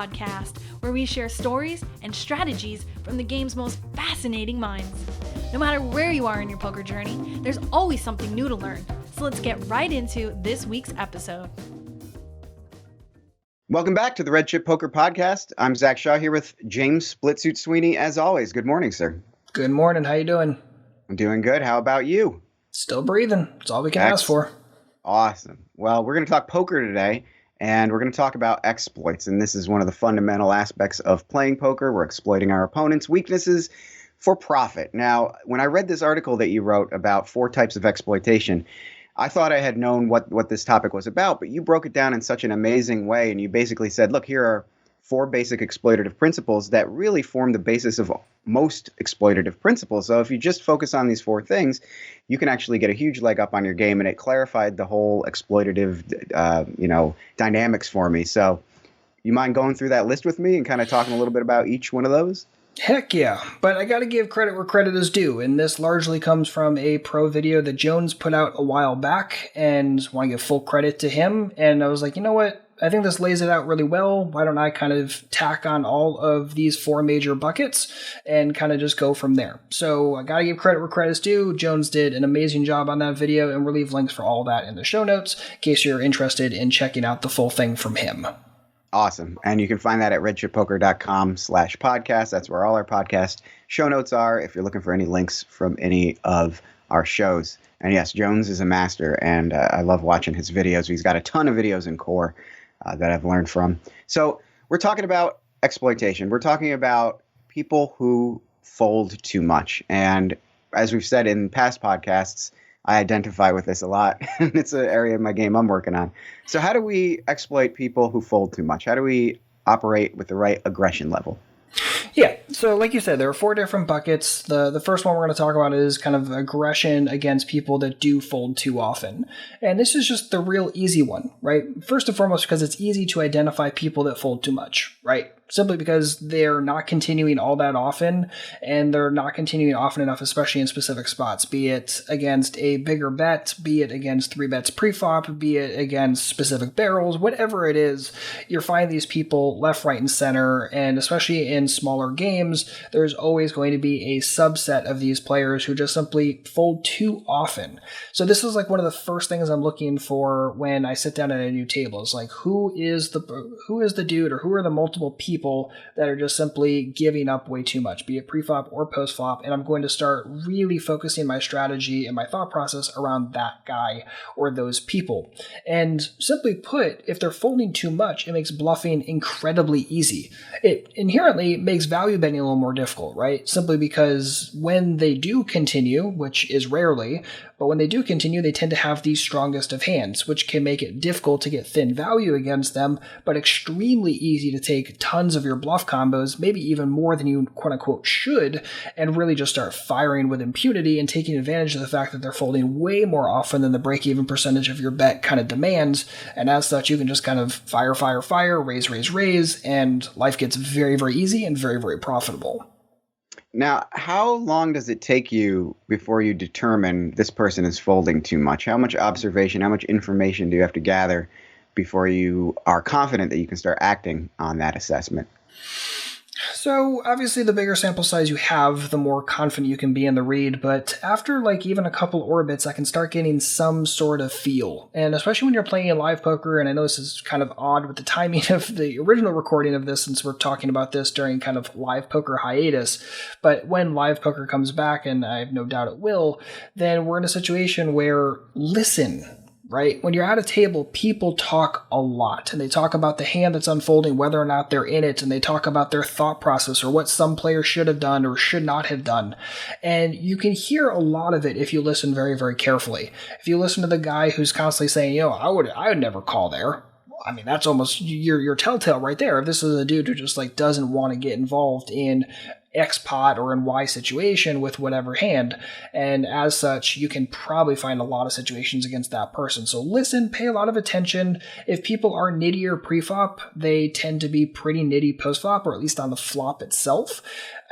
podcast, where we share stories and strategies from the game's most fascinating minds. No matter where you are in your poker journey, there's always something new to learn. So let's get right into this week's episode. Welcome back to the Red Chip Poker Podcast. I'm Zach Shaw here with James Splitsuit Sweeney, as always. Good morning, sir. Good morning. How you doing? I'm doing good. How about you? Still breathing. That's all we can ask for. Awesome. Well, we're going to talk poker today, and we're going to talk about exploits. And this is one of the fundamental aspects of playing poker. We're exploiting our opponent's weaknesses for profit. Now, when I read this article that you wrote about 4 types of exploitation, I thought I had known what this topic was about, but you broke it down in such an amazing way, and you basically said, look, here are 4 basic exploitative principles that really form the basis of most exploitative principles. So if you just focus on these 4 things, you can actually get a huge leg up on your game, and it clarified the whole exploitative dynamics for me. So you mind going through that list with me and kind of talking a little bit about each one of those? Heck yeah, but I gotta give credit where credit is due, and this largely comes from a pro video that Jones put out a while back, and want to give full credit to him, and I was like, you know what, I think this lays it out really well. Why don't I kind of tack on all of these 4 major buckets and kind of just go from there? So I gotta give credit where credit is due. Jones did an amazing job on that video, and we'll leave links for all that in the show notes in case you're interested in checking out the full thing from him. Awesome. And you can find that at redchippoker.com/podcast. That's where all our podcast show notes are if you're looking for any links from any of our shows. And yes, Jones is a master, and I love watching his videos. He's got a ton of videos in core that I've learned from. So we're talking about exploitation. We're talking about people who fold too much. And as we've said in past podcasts, I identify with this a lot. It's an area of my game I'm working on. So how do we exploit people who fold too much? How do we operate with the right aggression level? Yeah, so like you said, there are 4 different buckets. The first one we're going to talk about is kind of aggression against people that do fold too often. And this is just the real easy one, right? First and foremost, because it's easy to identify people that fold too much, right? Simply because they're not continuing all that often, and they're not continuing often enough, especially in specific spots, be it against a bigger bet, be it against 3 bets pre-flop, be it against specific barrels, whatever it is, you're finding these people left, right, and center, and especially in smaller games, there's always going to be a subset of these players who just simply fold too often. So this is like one of the first things I'm looking for when I sit down at a new table. It's like, who is the dude, or who are the multiple people that are just simply giving up way too much, be it pre-flop or post-flop, and I'm going to start really focusing my strategy and my thought process around that guy or those people. And simply put, if they're folding too much, it makes bluffing incredibly easy. It inherently makes value betting a little more difficult, right? Simply because when they do continue, which is rarely, but when they do continue, they tend to have the strongest of hands, which can make it difficult to get thin value against them, but extremely easy to take tons of your bluff combos, maybe even more than you quote-unquote should, and really just start firing with impunity and taking advantage of the fact that they're folding way more often than the break-even percentage of your bet kind of demands, and as such, you can just kind of fire, raise, and life gets very, very easy and very, very profitable. Now, how long does it take you before you determine this person is folding too much? How much observation, how much information do you have to gather before you are confident that you can start acting on that assessment? So obviously the bigger sample size you have, the more confident you can be in the read, but after like even a couple orbits, I can start getting some sort of feel. And especially when you're playing in live poker, and I know this is kind of odd with the timing of the original recording of this, since we're talking about this during kind of live poker hiatus, but when live poker comes back, and I have no doubt it will, then we're in a situation where listen. Right? When you're at a table, people talk a lot, and they talk about the hand that's unfolding, whether or not they're in it, and they talk about their thought process or what some player should have done or should not have done. And you can hear a lot of it if you listen very, very carefully. If you listen to the guy who's constantly saying, I would never call there. I mean, that's almost your telltale right there. If this is a dude who just like doesn't want to get involved in X pot or in Y situation with whatever hand. And as such, you can probably find a lot of situations against that person. So listen, pay a lot of attention. If people are nittier pre-flop, they tend to be pretty nitty post-flop, or at least on the flop itself.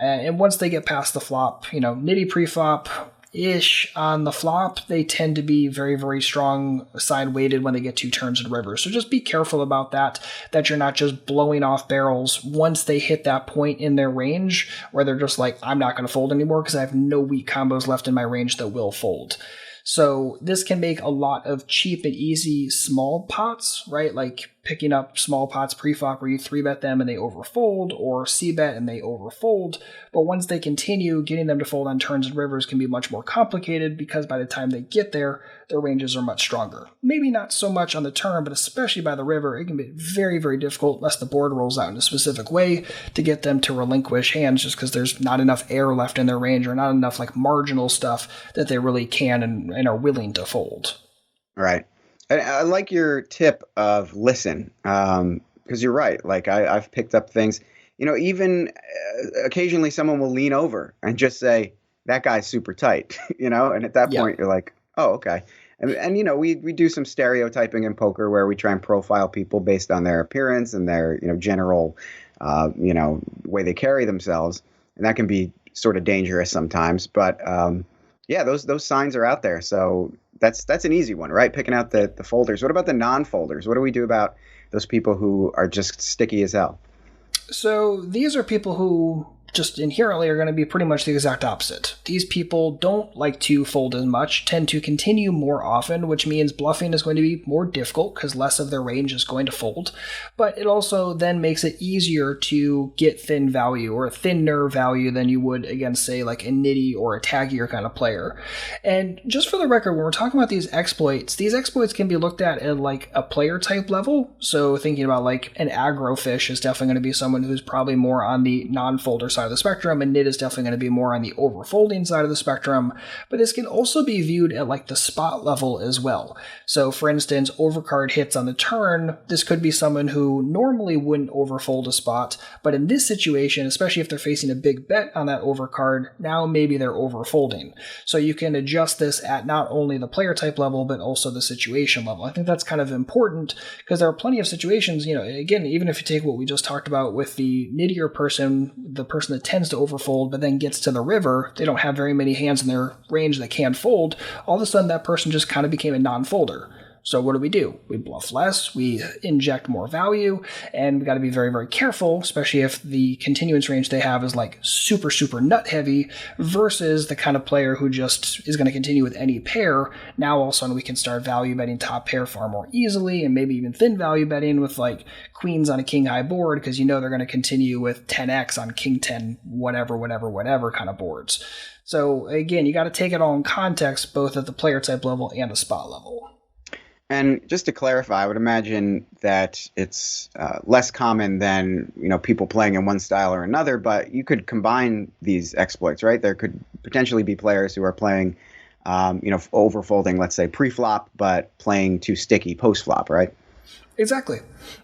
And once they get past the flop, nitty pre-flop, ish on the flop, they tend to be very, very strong side weighted when they get 2 turns in river. So just be careful about that you're not just blowing off barrels once they hit that point in their range where they're just like, I'm not going to fold anymore because I have no weak combos left in my range that will fold. So this can make a lot of cheap and easy small pots, right? Like picking up small pots pre-flop where you 3-bet them and they overfold, or c-bet and they overfold. But once they continue, getting them to fold on turns and rivers can be much more complicated because by the time they get there, their ranges are much stronger. Maybe not so much on the turn, but especially by the river, it can be very, very difficult unless the board rolls out in a specific way to get them to relinquish hands just because there's not enough air left in their range or not enough like marginal stuff that they really can and are willing to fold. Right. I like your tip of listen, because you're right. Like I've picked up things, even occasionally someone will lean over and just say, that guy's super tight, and at that point you're like, oh, okay. And we do some stereotyping in poker where we try and profile people based on their appearance and their, general, way they carry themselves. And that can be sort of dangerous sometimes. But those signs are out there. So that's an easy one, right? Picking out the folders. What about the non-folders? What do we do about those people who are just sticky as hell? So these are people who just inherently are going to be pretty much the exact opposite. These people don't like to fold as much, tend to continue more often, which means bluffing is going to be more difficult because less of their range is going to fold. But it also then makes it easier to get thin value or a thinner value than you would against, say, like a nitty or a taggier kind of player. And just for the record, when we're talking about these exploits can be looked at like a player type level. So thinking about like an aggro fish is definitely going to be someone who's probably more on the non-folder side of the spectrum, and nit is definitely going to be more on the overfolding side of the spectrum. But this can also be viewed at like the spot level as well. So for instance, overcard hits on the turn, this could be someone who normally wouldn't overfold a spot, but in this situation, especially if they're facing a big bet on that overcard, now maybe they're overfolding. So you can adjust this at not only the player type level, but also the situation level. I think that's kind of important because there are plenty of situations, again, even if you take what we just talked about with the nittier person, the person that tends to overfold but then gets to the river, they don't have very many hands in their range that can fold, all of a sudden that person just kind of became a non-folder. So what do? We bluff less, we inject more value, and we got to be very, very careful, especially if the continuance range they have is like super, super nut heavy versus the kind of player who just is going to continue with any pair. Now all of a sudden we can start value betting top pair far more easily and maybe even thin value betting with like queens on a king high board because they're going to continue with 10x on king 10, whatever kind of boards. So again, you got to take it all in context, both at the player type level and the spot level. And just to clarify, I would imagine that it's less common than people playing in one style or another, but you could combine these exploits, right? There could potentially be players who are playing, overfolding, let's say pre-flop, but playing too sticky post-flop, right? Exactly.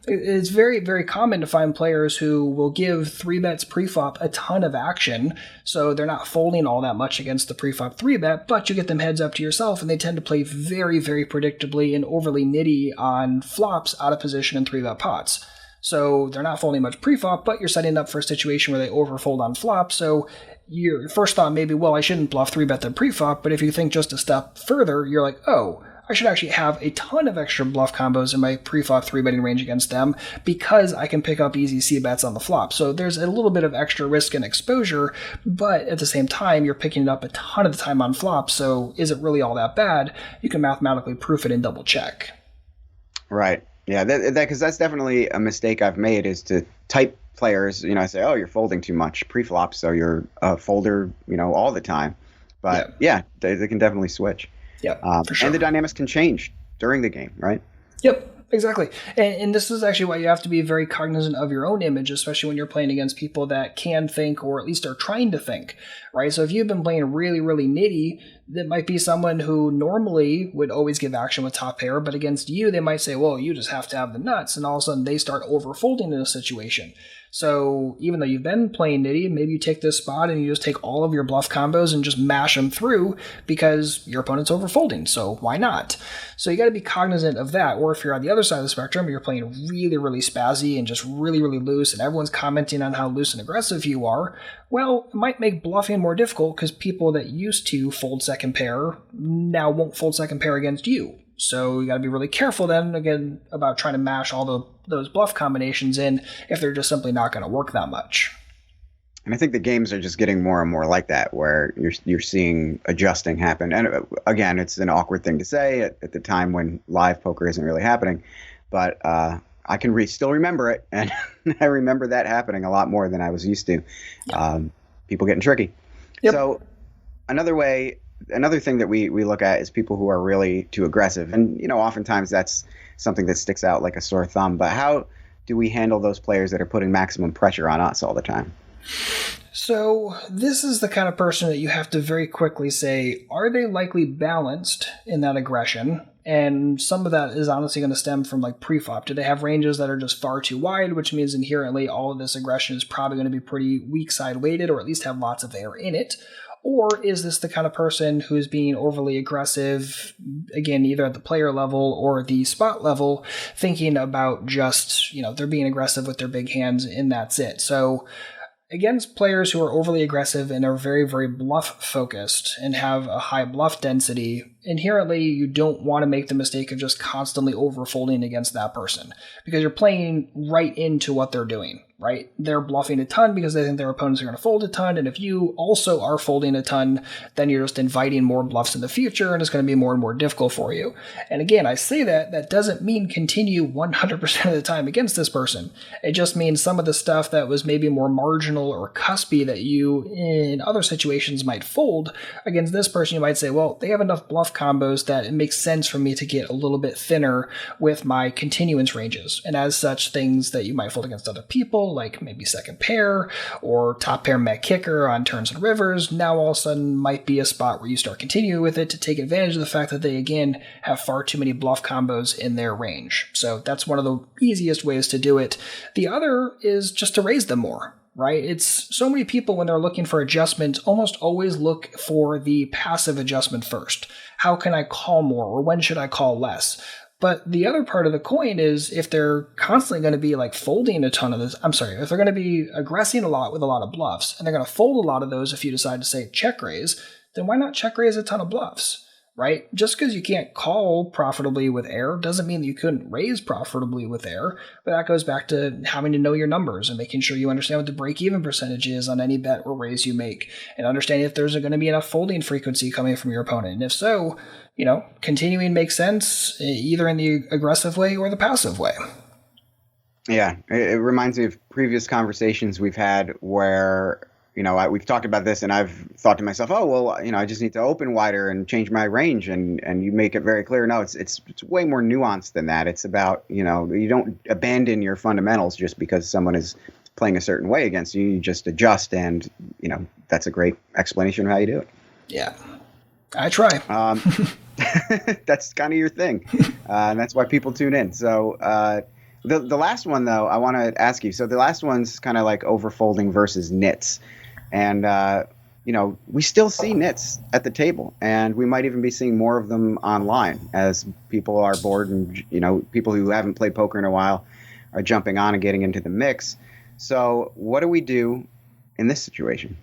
It's very, very common to find players who will give 3-bets pre-flop a ton of action, so they're not folding all that much against the pre-flop 3-bet, but you get them heads up to yourself, and they tend to play very, very predictably and overly nitty on flops out of position in 3-bet pots. So they're not folding much pre-flop, but you're setting up for a situation where they overfold on flop, so your first thought may be, well, I shouldn't bluff 3-bet them pre-flop, but if you think just a step further, you're like, oh, I should actually have a ton of extra bluff combos in my pre-flop 3-betting range against them because I can pick up easy c-bets on the flop. So there's a little bit of extra risk and exposure, but at the same time, you're picking it up a ton of the time on flop, so is it really all that bad? You can mathematically proof it in DoubleCheck. Right. Yeah, because that's definitely a mistake I've made is to type players, I say, oh, you're folding too much pre-flop, so you're a folder, all the time. But yeah they can definitely switch. Yeah, for sure. And the dynamics can change during the game, right? Yep, exactly. And this is actually why you have to be very cognizant of your own image, especially when you're playing against people that can think or at least are trying to think, right? So if you've been playing really, really nitty, that might be someone who normally would always give action with top pair, but against you, they might say, well, you just have to have the nuts, and all of a sudden they start overfolding in a situation. So even though you've been playing nitty, maybe you take this spot and you just take all of your bluff combos and just mash them through because your opponent's overfolding. So why not? So you got to be cognizant of that. Or if you're on the other side of the spectrum, you're playing really, really spazzy and just really, really loose, and everyone's commenting on how loose and aggressive you are, well, it might make bluffing more difficult because people that used to fold second pair now won't fold second pair against you. So you got to be really careful then, again, about trying to mash all those bluff combinations in if they're just simply not going to work that much. And I think the games are just getting more and more like that, where you're seeing adjusting happen. And again, it's an awkward thing to say at the time when live poker isn't really happening, but I can still remember it, and I remember that happening a lot more than I was used to. Yep. People getting tricky. Yep. So another thing that we look at is people who are really too aggressive. And, oftentimes that's something that sticks out like a sore thumb. But how do we handle those players that are putting maximum pressure on us all the time? So this is the kind of person that you have to very quickly say, are they likely balanced in that aggression? And some of that is honestly going to stem from like pre-flop. Do they have ranges that are just far too wide, which means inherently all of this aggression is probably going to be pretty weak side weighted, or at least have lots of air in it? Or is this the kind of person who's being overly aggressive, again, either at the player level or the spot level, thinking about just, they're being aggressive with their big hands and that's it. So against players who are overly aggressive and are very, very bluff focused and have a high bluff density, inherently you don't want to make the mistake of just constantly overfolding against that person, because you're playing right into what they're doing, right? They're bluffing a ton because they think their opponents are going to fold a ton, and if you also are folding a ton, then you're just inviting more bluffs in the future, and it's going to be more and more difficult for you. And again, I say that doesn't mean continue 100% of the time against this person. It just means some of the stuff that was maybe more marginal or cuspy that you in other situations might fold against this person, you might say, well, they have enough bluff combos that it makes sense for me to get a little bit thinner with my continuance ranges. And as such, things that you might fold against other people, like maybe second pair or top pair met kicker on turns and rivers, now all of a sudden might be a spot where you start continuing with it to take advantage of the fact that they, again, have far too many bluff combos in their range. So that's one of the easiest ways to do it. The other is just to raise them more. Right? It's so many people, when they're looking for adjustments, almost always look for the passive adjustment first. How can I call more, or when should I call less? But the other part of the coin is, if they're constantly going to be like folding a ton of this, if they're going to be aggressing a lot with a lot of bluffs, and they're going to fold a lot of those if you decide to say check raise, then why not check raise a ton of bluffs? Right? Just because you can't call profitably with air doesn't mean that you couldn't raise profitably with air, but that goes back to having to know your numbers and making sure you understand what the break-even percentage is on any bet or raise you make, and understanding if there's going to be enough folding frequency coming from your opponent. And if so, continuing makes sense either in the aggressive way or the passive way. Yeah, it reminds me of previous conversations we've had where we've talked about this, and I've thought to myself, oh, well, I just need to open wider and change my range. And you make it very clear. No, it's way more nuanced than that. It's about, you don't abandon your fundamentals just because someone is playing a certain way against you. You just adjust. And, that's a great explanation of how you do it. Yeah, I try. That's kind of your thing. And that's why people tune in. So, the last one, though, I want to ask you. So the last one's kind of like overfolding versus nits. And, we still see nits at the table, and we might even be seeing more of them online as people are bored and, people who haven't played poker in a while are jumping on and getting into the mix. So what do we do in this situation?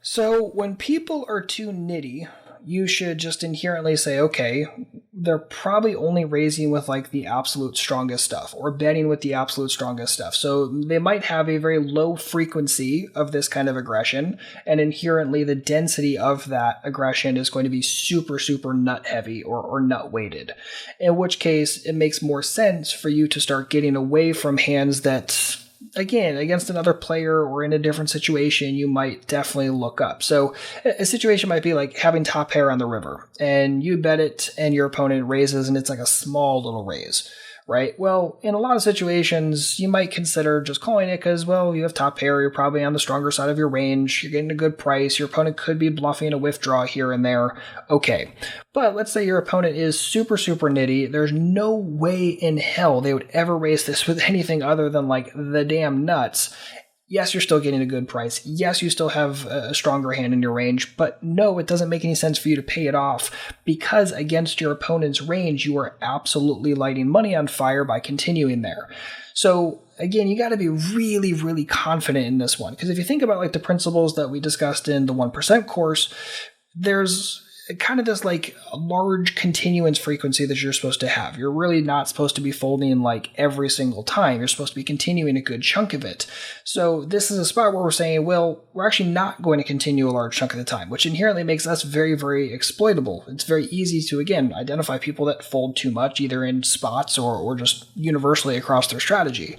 So when people are too nitty, you should just inherently say, okay, they're probably only raising with like the absolute strongest stuff, or betting with the absolute strongest stuff. So they might have a very low frequency of this kind of aggression, and inherently the density of that aggression is going to be super, super nut heavy or nut weighted. In which case, it makes more sense for you to start getting away from hands that, again, against another player or in a different situation, you might definitely look up. So a situation might be like having top pair on the river, and you bet it and your opponent raises, and it's like a small little raise, right? Well, in a lot of situations, you might consider just calling it because, well, you have top pair, you're probably on the stronger side of your range, you're getting a good price, your opponent could be bluffing a withdraw here and there. Okay. But let's say your opponent is super, super nitty. There's no way in hell they would ever raise this with anything other than like the damn nuts. Yes, you're still getting a good price. Yes, you still have a stronger hand in your range, but no, it doesn't make any sense for you to pay it off because against your opponent's range, you are absolutely lighting money on fire by continuing there. So again, you got to be really, really confident in this one because if you think about like the principles that we discussed in the 1% course, there's kind of this like large continuance frequency that you're supposed to have. You're really not supposed to be folding like every single time. You're supposed to be continuing a good chunk of it. So this is a spot where we're saying, well, we're actually not going to continue a large chunk of the time, which inherently makes us very, very exploitable. It's very easy to, again, identify people that fold too much, either in spots or just universally across their strategy.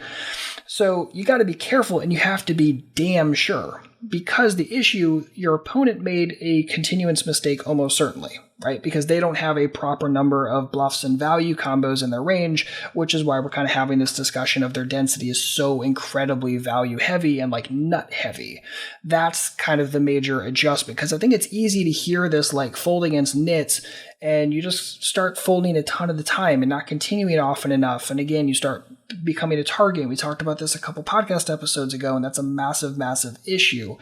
So you got to be careful and you have to be damn sure. Because the issue, your opponent made a continuance mistake almost certainly, right? Because they don't have a proper number of bluffs and value combos in their range, which is why we're kind of having this discussion of their density is so incredibly value heavy and like nut heavy. That's kind of the major adjustment. Because I think it's easy to hear this like fold against nits and you just start folding a ton of the time and not continuing often enough. And again, you start becoming a target. We talked about this a couple podcast episodes ago, and that's a massive, massive issue.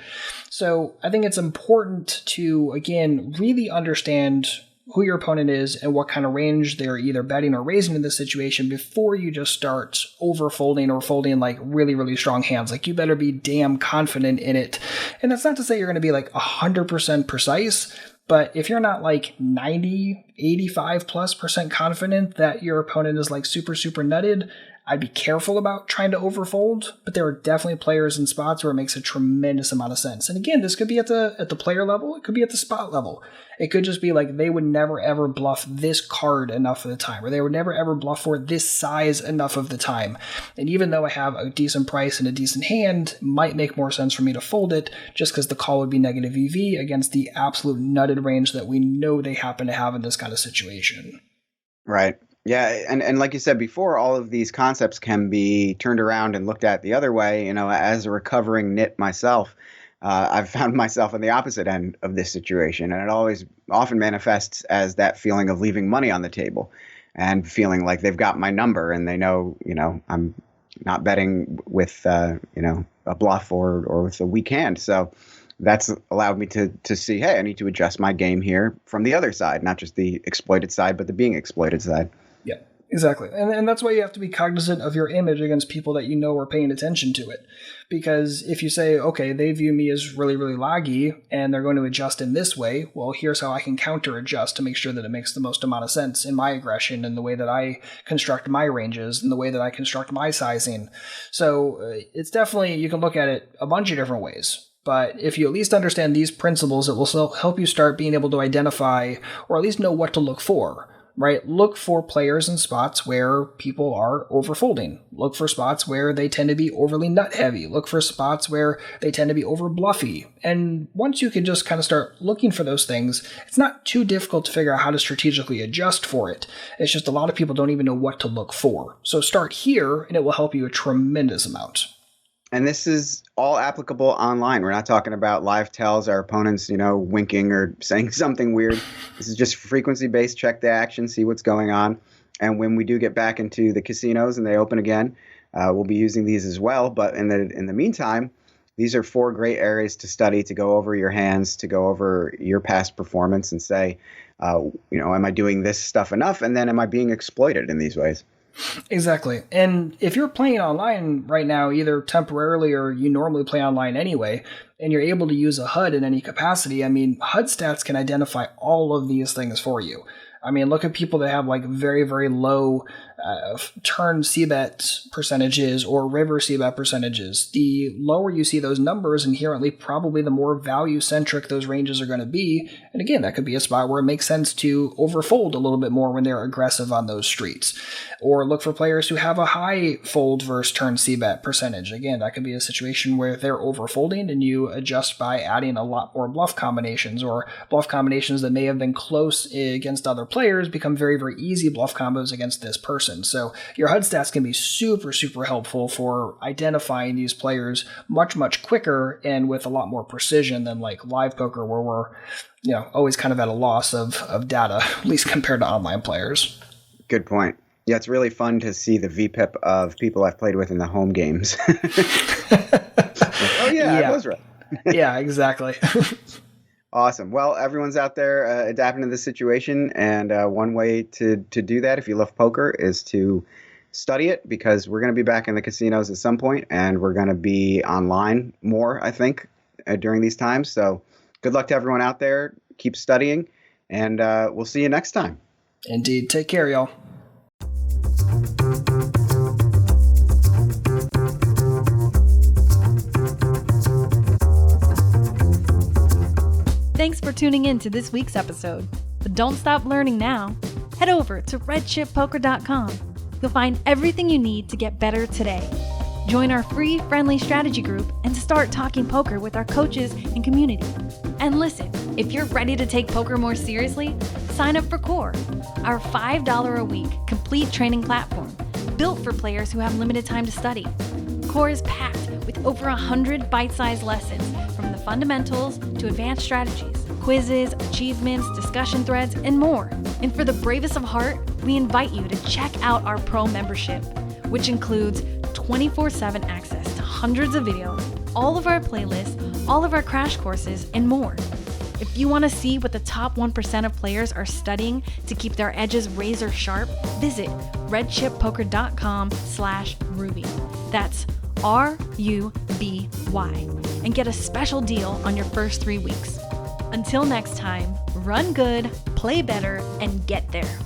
So I think it's important to, again, really understand who your opponent is and what kind of range they're either betting or raising in this situation before you just start overfolding or folding like really, really strong hands. Like you better be damn confident in it. And that's not to say you're going to be like 100% precise, but if you're not like 90, 85+% confident that your opponent is like super, super nutted, I'd be careful about trying to overfold, but there are definitely players in spots where it makes a tremendous amount of sense. And again, this could be at the player level, it could be at the spot level. It could just be like they would never ever bluff this card enough of the time, or they would never ever bluff for this size enough of the time. And even though I have a decent price and a decent hand, it might make more sense for me to fold it just because the call would be negative EV against the absolute nutted range that we know they happen to have in this kind of situation. Right. Yeah, and like you said before, all of these concepts can be turned around and looked at the other way. You know, as a recovering nit myself, I've found myself on the opposite end of this situation, and it often manifests as that feeling of leaving money on the table and feeling like they've got my number and they know, I'm not betting with, a bluff or with a weak hand. So that's allowed me to see, hey, I need to adjust my game here from the other side, not just the exploited side, but the being exploited side. Yeah, exactly. And that's why you have to be cognizant of your image against people that you know are paying attention to it. Because if you say, okay, they view me as really, really laggy and they're going to adjust in this way, well, here's how I can counter adjust to make sure that it makes the most amount of sense in my aggression and the way that I construct my ranges and the way that I construct my sizing. So it's definitely, you can look at it a bunch of different ways. But if you at least understand these principles, it will help you start being able to identify or at least know what to look for. Right? Look for players in spots where people are overfolding. Look for spots where they tend to be overly nut heavy. Look for spots where they tend to be over bluffy. And once you can just kind of start looking for those things, it's not too difficult to figure out how to strategically adjust for it. It's just a lot of people don't even know what to look for. So start here and it will help you a tremendous amount. And this is all applicable online. We're not talking about live tells, our opponents, winking or saying something weird. This is just frequency-based, check the action, see what's going on. And when we do get back into the casinos and they open again, we'll be using these as well. But in the meantime, these are 4 great areas to study, to go over your hands, to go over your past performance and say, am I doing this stuff enough? And then am I being exploited in these ways? Exactly. And if you're playing online right now, either temporarily or you normally play online anyway, and you're able to use a HUD in any capacity, HUD stats can identify all of these things for you. Look at people that have like very, very low turn c-bet percentages or river c-bet percentages. The lower you see those numbers, inherently probably the more value-centric those ranges are going to be. And again, that could be a spot where it makes sense to overfold a little bit more when they're aggressive on those streets. Or look for players who have a high fold versus turn c-bet percentage. Again, that could be a situation where they're overfolding and you adjust by adding a lot more bluff combinations, or bluff combinations that may have been close against other players become very, very easy bluff combos against this person. person. So your HUD stats can be super, super helpful for identifying these players much, much quicker and with a lot more precision than like live poker, where we're, always kind of at a loss of data, at least compared to online players. Good point. Yeah, it's really fun to see the VPIP of people I've played with in the home games. Oh, yeah, I was right. Yeah, exactly. Awesome. Well, everyone's out there adapting to this situation, and one way to do that, if you love poker, is to study it, because we're going to be back in the casinos at some point, and we're going to be online more, I think, during these times. So good luck to everyone out there. Keep studying, and we'll see you next time. Indeed. Take care, y'all. Thanks for tuning in to this week's episode. But don't stop learning now. Head over to redchippoker.com. You'll find everything you need to get better today. Join our free, friendly strategy group and start talking poker with our coaches and community. And listen, if you're ready to take poker more seriously, sign up for Core, our $5 a week complete training platform built for players who have limited time to study. Core is packed with over 100 bite-sized lessons, from the fundamentals to advanced strategies, quizzes, achievements, discussion threads, and more. And for the bravest of heart, we invite you to check out our Pro membership, which includes 24/7 access to hundreds of videos, all of our playlists, all of our crash courses, and more. If you want to see what the top 1% of players are studying to keep their edges razor sharp, visit redchippoker.com/Ruby. That's RUBY, and get a special deal on your first 3 weeks. Until next time, run good, play better, and get there.